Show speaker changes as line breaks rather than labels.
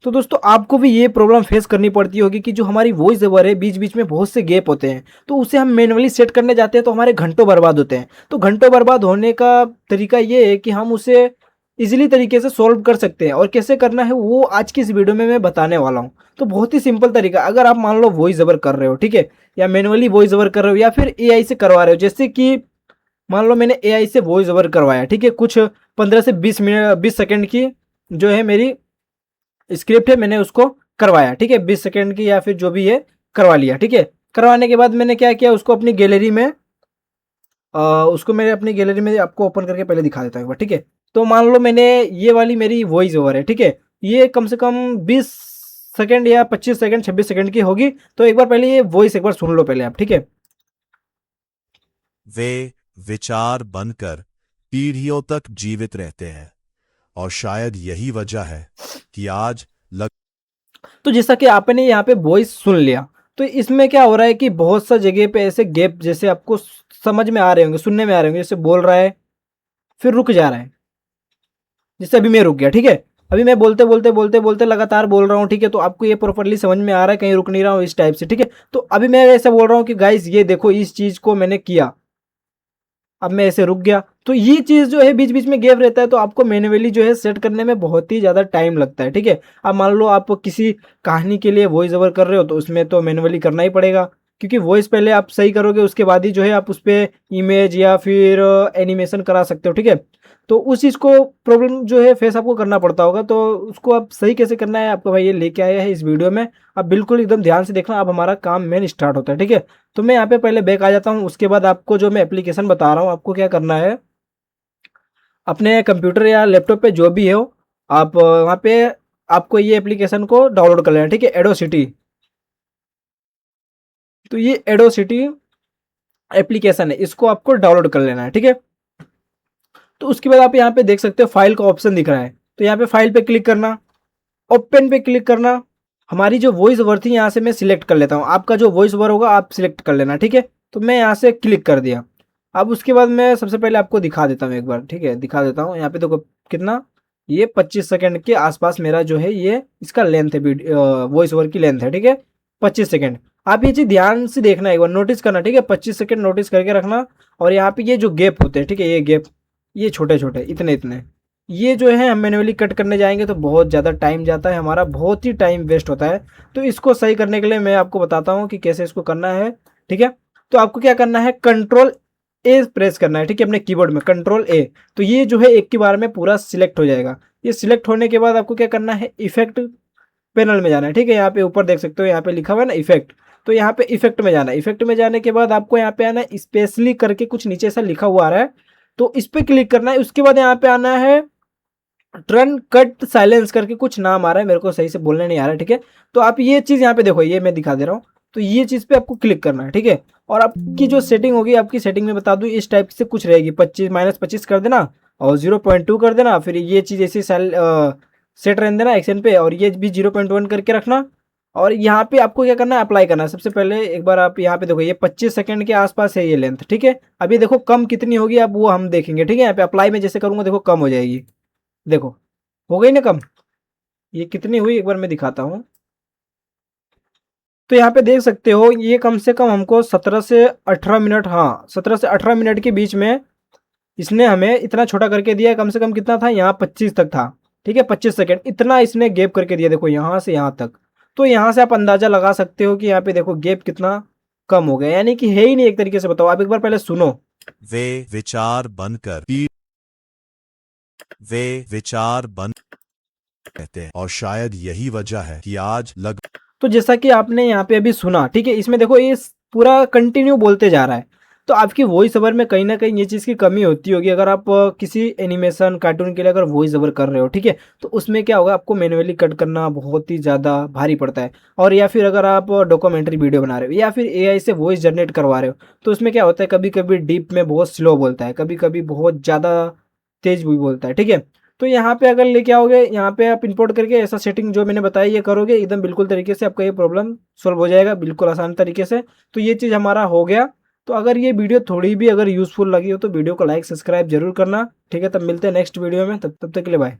तो दोस्तों आपको भी ये प्रॉब्लम फेस करनी पड़ती होगी कि जो हमारी वॉइस ओवर है बीच बीच में बहुत से गैप होते हैं, तो उसे हम मैनुअली सेट करने जाते हैं तो हमारे घंटों बर्बाद होते हैं। तो घंटों बर्बाद होने का तरीका ये है कि हम उसे इजीली तरीके से सॉल्व कर सकते हैं, और कैसे करना है वो आज की इस वीडियो में मैं बताने वाला हूँ। तो बहुत ही सिंपल तरीका, अगर आप मान लो वॉइस ओवर कर रहे हो, ठीक है, या मैनुअली वॉइस ओवर कर रहे हो या फिर एआई से करवा रहे हो, जैसे कि मान लो मैंने एआई से वॉइस ओवर करवाया, ठीक है, कुछ 15 से 20 मिनट 20 सेकंड की जो है मेरी स्क्रिप्ट है, मैंने उसको करवाया, ठीक है, 20 सेकंड की या फिर जो भी है करवा लिया, ठीक है। करवाने के बाद मैंने क्या किया, उसको अपनी गैलरी में उसको मेरे अपनी गैलरी में आपको ओपन करके पहले दिखा देता हूँ एक बार, ठीक है। तो मान लो मैंने ये वाली मेरी वॉइस ओवर है, ठीक है, ये कम से कम 20 सेकंड या 25 सेकंड 26 सेकंड की होगी। तो एक बार पहले ये वॉइस एक बार सुन लो पहले आप, ठीक है।
वे विचार बनकर पीढ़ियों तक जीवित रहते हैं और शायद यही वजह है कि आज
तो जैसा कि आपने यहाँ पे वॉइस सुन लिया, तो इसमें क्या हो रहा है कि बहुत सा जगह पे ऐसे गैप जैसे आपको समझ में आ रहे होंगे, सुनने में आ रहे होंगे, जैसे बोल रहा है फिर रुक जा रहा है, जैसे अभी मैं रुक गया, ठीक है। अभी मैं बोलते बोलते बोलते बोलते लगातार बोल रहा हूँ, ठीक है, तो आपको ये प्रॉपरली समझ में आ रहा है, कहीं रुक नहीं रहा हूँ इस टाइप से, ठीक है। तो अभी मैं ऐसे बोल रहा हूँ कि गाइस ये देखो इस चीज़ को मैंने किया, अब मैं ऐसे रुक गया, तो ये चीज़ जो है बीच बीच में गैप रहता है, तो आपको मैन्युअली जो है सेट करने में बहुत ही ज़्यादा टाइम लगता है, ठीक है। अब मान लो आप किसी कहानी के लिए वॉइस ओवर कर रहे हो, तो उसमें तो मैन्युअली करना ही पड़ेगा, क्योंकि वॉइस पहले आप सही करोगे, उसके बाद ही जो है आप उस पर इमेज या फिर एनिमेशन करा सकते हो, ठीक है। तो उस चीज़ को प्रॉब्लम जो है फेस आपको करना पड़ता होगा, तो उसको आप सही कैसे करना है आपको भाई ये लेके आया है इस वीडियो में। आप बिल्कुल एकदम ध्यान से देखना, अब हमारा काम मेन स्टार्ट होता है, ठीक है। तो मैं यहाँ पे पहले बैक आ जाता हूँ, उसके बाद आपको जो मैं एप्लीकेशन बता रहा हूँ आपको क्या करना है, अपने कंप्यूटर या लैपटॉप पे जो भी हो, आप वहाँ पे आपको ये एप्लीकेशन को डाउनलोड कर लेना, ठीक है, एडोसिटी। तो ये एडोसिटी एप्लीकेशन है, इसको आपको डाउनलोड कर लेना है, ठीक है। तो उसके बाद आप यहाँ पे देख सकते हो फाइल का ऑप्शन दिख रहा है, तो यहाँ पे फाइल पे क्लिक करना, ओपन पे क्लिक करना। हमारी जो वॉइस ओवर थी यहाँ से मैं सिलेक्ट कर लेता हूँ, आपका जो वॉइस ओवर होगा आप सिलेक्ट कर लेना, ठीक है। तो मैं यहाँ से क्लिक कर दिया। अब उसके बाद मैं सबसे पहले आपको दिखा देता हूँ एक बार, ठीक है, दिखा देता हूँ। यहाँ पे देखो कितना, ये 25 सेकंड के आसपास मेरा जो है ये इसका लेंथ है, वॉइस ओवर की लेंथ है, ठीक है, 25 सेकंड। आप ये चीज़ ध्यान से देखना, एक बार नोटिस करना, ठीक है, 25 सेकंड नोटिस करके रखना। और यहाँ पे ये जो गैप होते हैं, ठीक है, ये गैप, ये छोटे छोटे इतने इतने, ये जो है हम मैन्युअली कट करने जाएंगे तो बहुत ज़्यादा टाइम जाता है, हमारा बहुत ही टाइम वेस्ट होता है। तो इसको सही करने के लिए मैं आपको बताता हूँ कि कैसे इसको करना है, ठीक है। तो आपको क्या करना है, कंट्रोल ए प्रेस करना है, ठीक है, अपने कीबोर्ड में कंट्रोल ए। तो ये जो है एक की बार में पूरा सिलेक्ट हो जाएगा। ये सिलेक्ट होने के बाद आपको क्या करना है, इफेक्ट पैनल में जाना है, ठीक है। यहाँ पे ऊपर देख सकते हो, यहाँ पे लिखा हुआ है ना इफेक्ट, तो यहाँ पे इफेक्ट में जाना है। इफेक्ट में जाने के बाद आपको यहाँ पे आना है, स्पेशली करके कुछ नीचे ऐसा लिखा हुआ आ रहा है, तो इस पे क्लिक करना है। उसके बाद यहाँ पे आना है टर्न कट साइलेंस करके कुछ नाम आ रहा है, मेरे को सही से बोलने नहीं आ रहा है, ठीक है। तो आप ये चीज़ यहाँ पे देखो, ये मैं दिखा दे रहा हूँ, तो ये चीज़ पे आपको क्लिक करना है, ठीक है। और आपकी जो सेटिंग होगी, आपकी सेटिंग में बता दूँ इस टाइप से कुछ रहेगी, 25 - 25 कर देना और 0.2 कर देना, फिर ये चीज़ ऐसे सेट रहने देना एक्शन पे, और ये भी 0.1 करके रखना। और यहाँ पे आपको क्या करना है, अप्लाई करना है। सबसे पहले एक बार आप यहाँ पे देखो, ये 25 सेकंड के आसपास है ये लेंथ, ठीक है। अभी देखो कम कितनी होगी, अब वो हम देखेंगे, ठीक है। यहाँ पे अप्लाई में जैसे करूँगा देखो कम हो जाएगी, देखो हो गई ना कम। ये कितनी हुई एक बार मैं दिखाता हूँ। तो यहाँ पे देख सकते हो ये कम से कम हमको 17 से 18 मिनट, हाँ 17 से 18 मिनट के बीच में इसने हमें इतना छोटा करके दिया है। कम से कम कितना था, यहाँ 25 तक था, ठीक है, 25 सेकंड इतना इसने गैप करके दिया, देखो यहाँ से यहाँ तक। तो यहाँ से आप अंदाजा लगा सकते हो कि यहाँ पे देखो गैप कितना कम हो गया, यानी कि है ही नहीं एक तरीके से। बताओ आप एक बार पहले सुनो।
वे विचार बनकर पीढ़ वे विचार बन रहते हैं और शायद यही वजह है कि आज
तो जैसा कि आपने यहाँ पे अभी सुना, ठीक है, इसमें देखो ये पूरा कंटिन्यू बोलते जा रहा है। तो आपकी वॉइस ओवर में कहीं ना कहीं ये चीज़ की कमी होती होगी। अगर आप किसी एनिमेशन कार्टून के लिए अगर वॉइस ओवर कर रहे हो, ठीक है, तो उसमें क्या होगा, आपको मैन्युअली कट करना बहुत ही ज़्यादा भारी पड़ता है। और या फिर अगर आप डॉक्यूमेंट्री वीडियो बना रहे हो या फिर एआई से वॉइस जनरेट करवा रहे हो, तो उसमें क्या होता है, कभी कभी डीप में बहुत स्लो बोलता है, कभी कभी बहुत ज़्यादा तेज भी बोलता है, ठीक है। तो यहाँ पे अगर लेके आओगे, यहाँ पे आप इंपोर्ट करके ऐसा सेटिंग जो मैंने बताया ये करोगे, एकदम बिल्कुल तरीके से आपका ये प्रॉब्लम सॉल्व हो जाएगा, बिल्कुल आसान तरीके से। तो ये चीज़ हमारा हो गया। तो अगर ये वीडियो थोड़ी भी अगर यूज़फुल लगी हो तो वीडियो को लाइक सब्सक्राइब जरूर करना, ठीक है। तब मिलते हैं नेक्स्ट वीडियो में, तब तक के लिए बाय।